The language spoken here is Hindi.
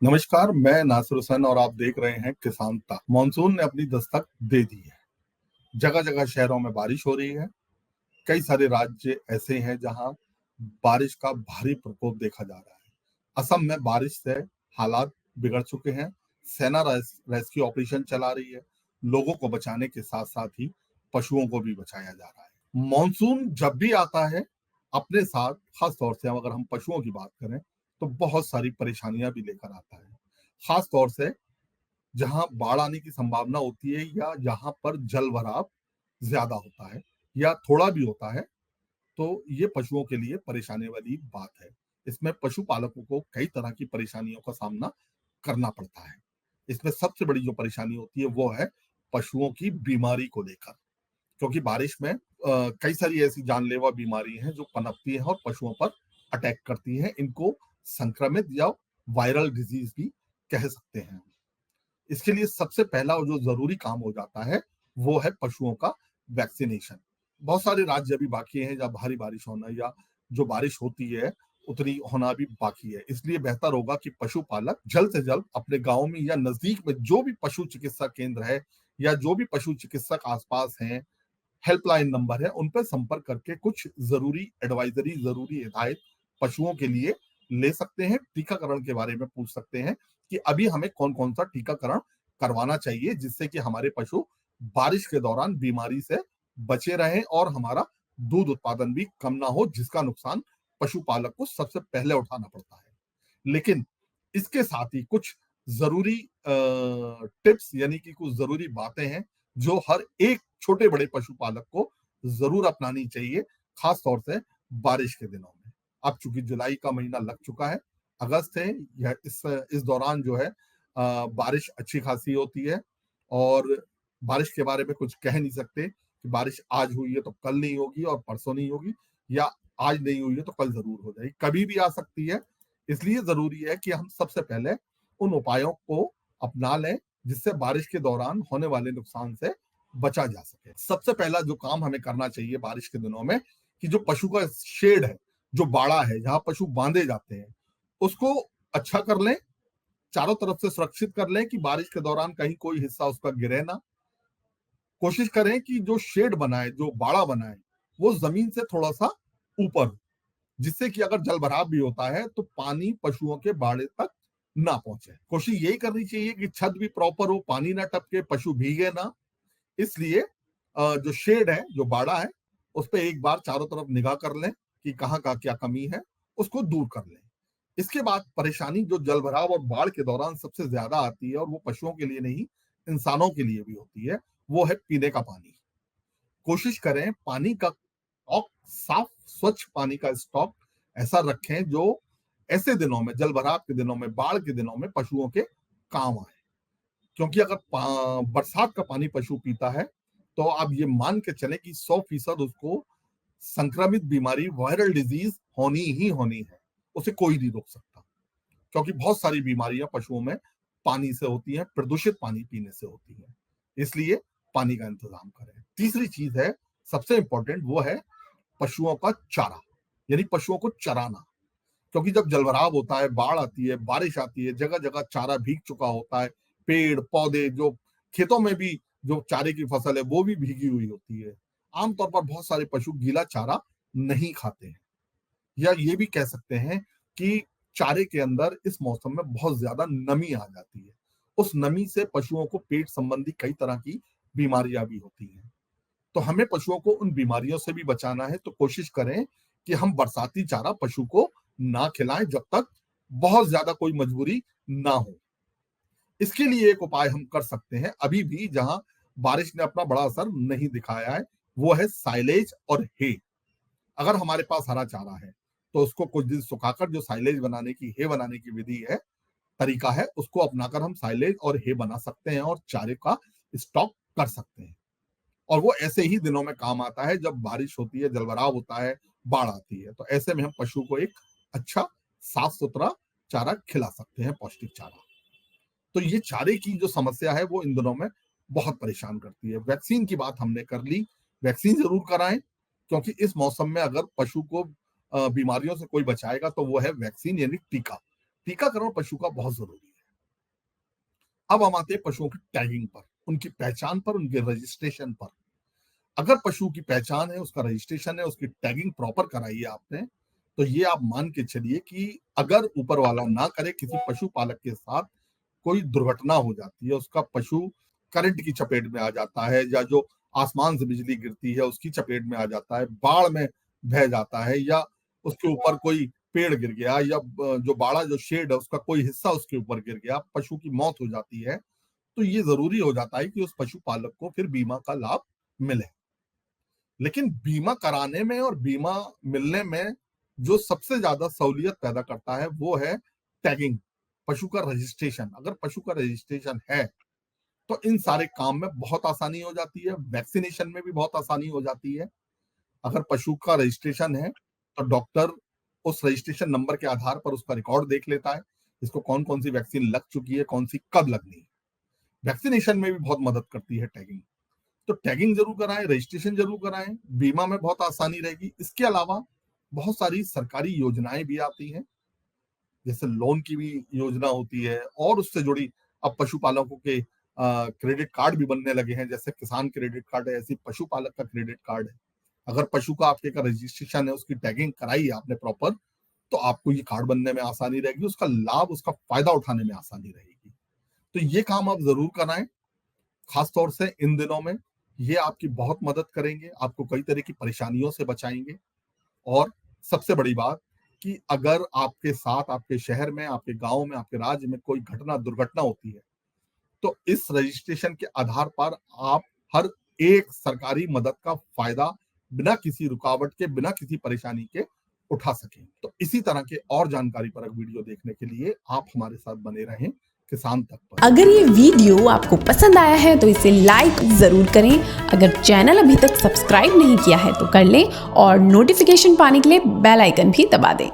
नमस्कार, मैं नासिर हुसैन और आप देख रहे हैं किसान ता। मानसून ने अपनी दस्तक दे दी है। जगह जगह शहरों में बारिश हो रही है। कई सारे राज्य ऐसे हैं जहां बारिश का भारी प्रकोप देखा जा रहा है। असम में बारिश से हालात बिगड़ चुके हैं। सेना रेस्क्यू ऑपरेशन चला रही है। लोगों को बचाने के साथ साथ ही पशुओं को भी बचाया जा रहा है। मानसून जब भी आता है अपने साथ, खास तौर से अगर हम पशुओं की बात करें, तो बहुत सारी परेशानियां भी लेकर आता है। खास तौर से जहां बाढ़ आने की संभावना होती है या जहां पर जल भराव ज्यादा होता है या थोड़ा भी होता है, तो ये पशुओं के लिए परेशानी वाली बात है। इसमें पशुपालकों को कई तरह की परेशानियों का सामना करना पड़ता है। इसमें सबसे बड़ी जो परेशानी होती है वो है पशुओं की बीमारी को लेकर, क्योंकि बारिश में कई सारी ऐसी जानलेवा बीमारी हैं जो पनपती हैं और पशुओं पर अटैक करती हैं। इनको संक्रमित या वायरल डिजीज भी कह सकते हैं। इसके लिए सबसे पहला जो जरूरी काम हो जाता है वो है पशुओं का वैक्सीनेशन। बहुत सारे राज्य अभी बाकी हैं जहाँ भारी बारिश होना या जो बारिश होती है उतनी होना भी बाकी है। इसलिए बेहतर होगा कि पशुपालक जल्द से जल्द अपने गांव में या नजदीक में जो भी पशु चिकित्सा केंद्र है या जो भी पशु चिकित्सक आसपास हैं, हेल्पलाइन नंबर है, उन पर संपर्क करके कुछ जरूरी एडवाइजरी, जरूरी हिदायत पशुओं के लिए ले सकते हैं। टीकाकरण के बारे में पूछ सकते हैं कि अभी हमें कौन कौन सा टीकाकरण करवाना चाहिए जिससे कि हमारे पशु बारिश के दौरान बीमारी से बचे रहें और हमारा दूध उत्पादन भी कम ना हो, जिसका नुकसान पशुपालक को सबसे पहले उठाना पड़ता है। लेकिन इसके साथ ही कुछ जरूरी टिप्स यानी कि कुछ जरूरी बातें हैं जो हर एक छोटे बड़े पशुपालक को जरूर अपनानी चाहिए, खास तौर से बारिश के दिनों में। अब चूंकि जुलाई का महीना लग चुका है, अगस्त है, यह इस दौरान जो है बारिश अच्छी खासी होती है। और बारिश के बारे में कुछ कह नहीं सकते कि बारिश आज हुई है तो कल नहीं होगी और परसों नहीं होगी, या आज नहीं हुई है तो कल जरूर हो जाएगी, कभी भी आ सकती है। इसलिए जरूरी है कि हम सबसे पहले उन उपायों को अपना लें जिससे बारिश के दौरान होने वाले नुकसान से बचा जा सके। सबसे पहला जो काम हमें करना चाहिए बारिश के दिनों में, कि जो पशु का शेड है, जो बाड़ा है जहां पशु बांधे जाते हैं, उसको अच्छा कर लें, चारों तरफ से सुरक्षित कर लें कि बारिश के दौरान कहीं कोई हिस्सा उसका गिरे ना। कोशिश करें कि जो शेड बनाए, जो बाड़ा बनाए, वो जमीन से थोड़ा सा ऊपर हो, जिससे कि अगर जल भराव भी होता है तो पानी पशुओं के बाड़े तक ना पहुंचे। कोशिश यही करनी चाहिए कि छत भी प्रॉपर हो, पानी ना टपके, पशु भीगे ना। इसलिए जो शेड है, जो बाड़ा है, उस पर एक बार चारों तरफ निगाह कर लें कि कहाँ का क्या कमी है, उसको दूर कर लें। इसके बाद परेशानी जो जल भराव और बाढ़ के दौरान सबसे ज्यादा आती है, और वो पशुओं के लिए नहीं इंसानों के लिए भी होती है, वो है पीने का पानी। कोशिश करें पानी का स्टॉक, साफ स्वच्छ पानी का स्टॉक ऐसा रखें जो ऐसे दिनों में, जल भराव के दिनों में, बाढ़ के दिनों में पशुओं के काम आए। क्योंकि अगर बरसात का पानी पशु पीता है तो आप ये मान के चले कि 100% उसको संक्रमित बीमारी, वायरल डिजीज होनी ही होनी है। उसे कोई नहीं रोक सकता, क्योंकि बहुत सारी बीमारियां पशुओं में पानी से होती हैं, प्रदूषित पानी पीने से होती है। इसलिए पानी का इंतजाम करें। तीसरी चीज है, सबसे इंपॉर्टेंट, वो है पशुओं का चारा, यानी पशुओं को चराना। क्योंकि जब जलभराव होता है, बाढ़ आती है, बारिश आती है, जगह जगह चारा भीग चुका होता है, पेड़ पौधे, जो खेतों में भी जो चारे की फसल है वो भी भीगी हुई होती है। आमतौर पर बहुत सारे पशु गीला चारा नहीं खाते हैं, या ये भी कह सकते हैं कि चारे के अंदर इस मौसम में बहुत ज्यादा नमी आ जाती है। उस नमी से पशुओं को पेट संबंधी कई तरह की बीमारियां भी होती हैं। तो हमें पशुओं को उन बीमारियों से भी बचाना है, तो कोशिश करें कि हम बरसाती चारा पशु को ना खिलाएं जब तक बहुत ज्यादा कोई मजबूरी ना हो। इसके लिए एक उपाय हम कर सकते हैं अभी भी, जहां बारिश ने अपना बड़ा असर नहीं दिखाया है, वो है साइलेज और हे। अगर हमारे पास हरा चारा है तो उसको कुछ दिन सुखाकर, जो साइलेज बनाने की, हे बनाने की विधि है, तरीका है, उसको अपनाकर हम साइलेज और हे बना सकते हैं और चारे का स्टॉक कर सकते हैं। और वो ऐसे ही दिनों में काम आता है जब बारिश होती है, जलभराव होता है, बाढ़ आती है। तो ऐसे में हम पशु को एक अच्छा साफ सुथरा चारा खिला सकते हैं, पौष्टिक चारा। तो ये चारे की जो समस्या है वो इन दिनों में बहुत परेशान करती है। वैक्सीन की बात हमने कर ली, वैक्सीन जरूर कराएं, क्योंकि इस मौसम में अगर पशु को बीमारियों से कोई बचाएगा तो वो है वैक्सीन, यानी टीका। टीकाकरण पशु का बहुत जरूरी है। अब हम आते हैं पशुओं की टैगिंग पर, उनकी पहचान पर, उनके रजिस्ट्रेशन पर। अगर पशु की पहचान है, उसका रजिस्ट्रेशन है, उसकी टैगिंग प्रॉपर कराई है आपने, तो ये आप मान के चलिए कि अगर ऊपर वाला ना करे, किसी पशुपालक के साथ कोई दुर्घटना हो जाती है, उसका पशु करंट की चपेट में आ जाता है, या जो आसमान से बिजली गिरती है उसकी चपेट में आ जाता है, बाढ़ में बह जाता है, या उसके ऊपर कोई पेड़ गिर गया, या जो बाड़ा जो शेड है उसका कोई हिस्सा उसके ऊपर गिर गया, पशु की मौत हो जाती है, तो ये जरूरी हो जाता है कि उस पशुपालक को फिर बीमा का लाभ मिले। लेकिन बीमा कराने में और बीमा मिलने में जो सबसे ज्यादा सहूलियत पैदा करता है वो है टैगिंग, पशु का रजिस्ट्रेशन। अगर पशु का रजिस्ट्रेशन है तो इन सारे काम में बहुत आसानी हो जाती है, वैक्सीनेशन में भी बहुत आसानी हो जाती है। अगर पशु का रजिस्ट्रेशन है तो डॉक्टर उस रजिस्ट्रेशन नंबर के आधार पर उसका रिकॉर्ड देख लेता है, इसको कौन कौन सी वैक्सीन लग चुकी है, कौन सी कब लगनी है। वैक्सीनेशन में भी बहुत मदद करती है टैगिंग। तो टैगिंग जरूर कराएं, रजिस्ट्रेशन जरूर कराएं, बीमा में बहुत आसानी रहेगी। इसके अलावा बहुत सारी सरकारी योजनाएं भी आती हैं, जैसे लोन की भी योजना होती है, और उससे जुड़ी अब पशुपालकों के क्रेडिट कार्ड भी बनने लगे हैं। जैसे किसान क्रेडिट कार्ड है, ऐसी पशुपालक का क्रेडिट कार्ड है। अगर पशु का आपके का रजिस्ट्रेशन है, उसकी टैगिंग कराई है आपने प्रॉपर, तो आपको ये कार्ड बनने में आसानी रहेगी, उसका लाभ, उसका फायदा उठाने में आसानी रहेगी। तो ये काम आप जरूर कराएं, खासतौर से इन दिनों में ये आपकी बहुत मदद करेंगे, आपको कई तरह की परेशानियों से बचाएंगे। और सबसे बड़ी बात कि अगर आपके साथ, आपके शहर में, आपके गांव में, आपके राज्य में कोई घटना, दुर्घटना होती है, तो इस रजिस्ट्रेशन के आधार पर आप हर एक सरकारी मदद का फायदा बिना किसी रुकावट के, बिना किसी परेशानी के उठा सकें। तो इसी तरह के और जानकारी परक वीडियो देखने के लिए आप हमारे साथ बने रहें किसान तक पर। अगर ये वीडियो आपको पसंद आया है तो इसे लाइक जरूर करें। अगर चैनल अभी तक सब्सक्राइब नहीं किया है तो कर लें और नोटिफिकेशन पाने के लिए बेल आइकन भी दबा दें।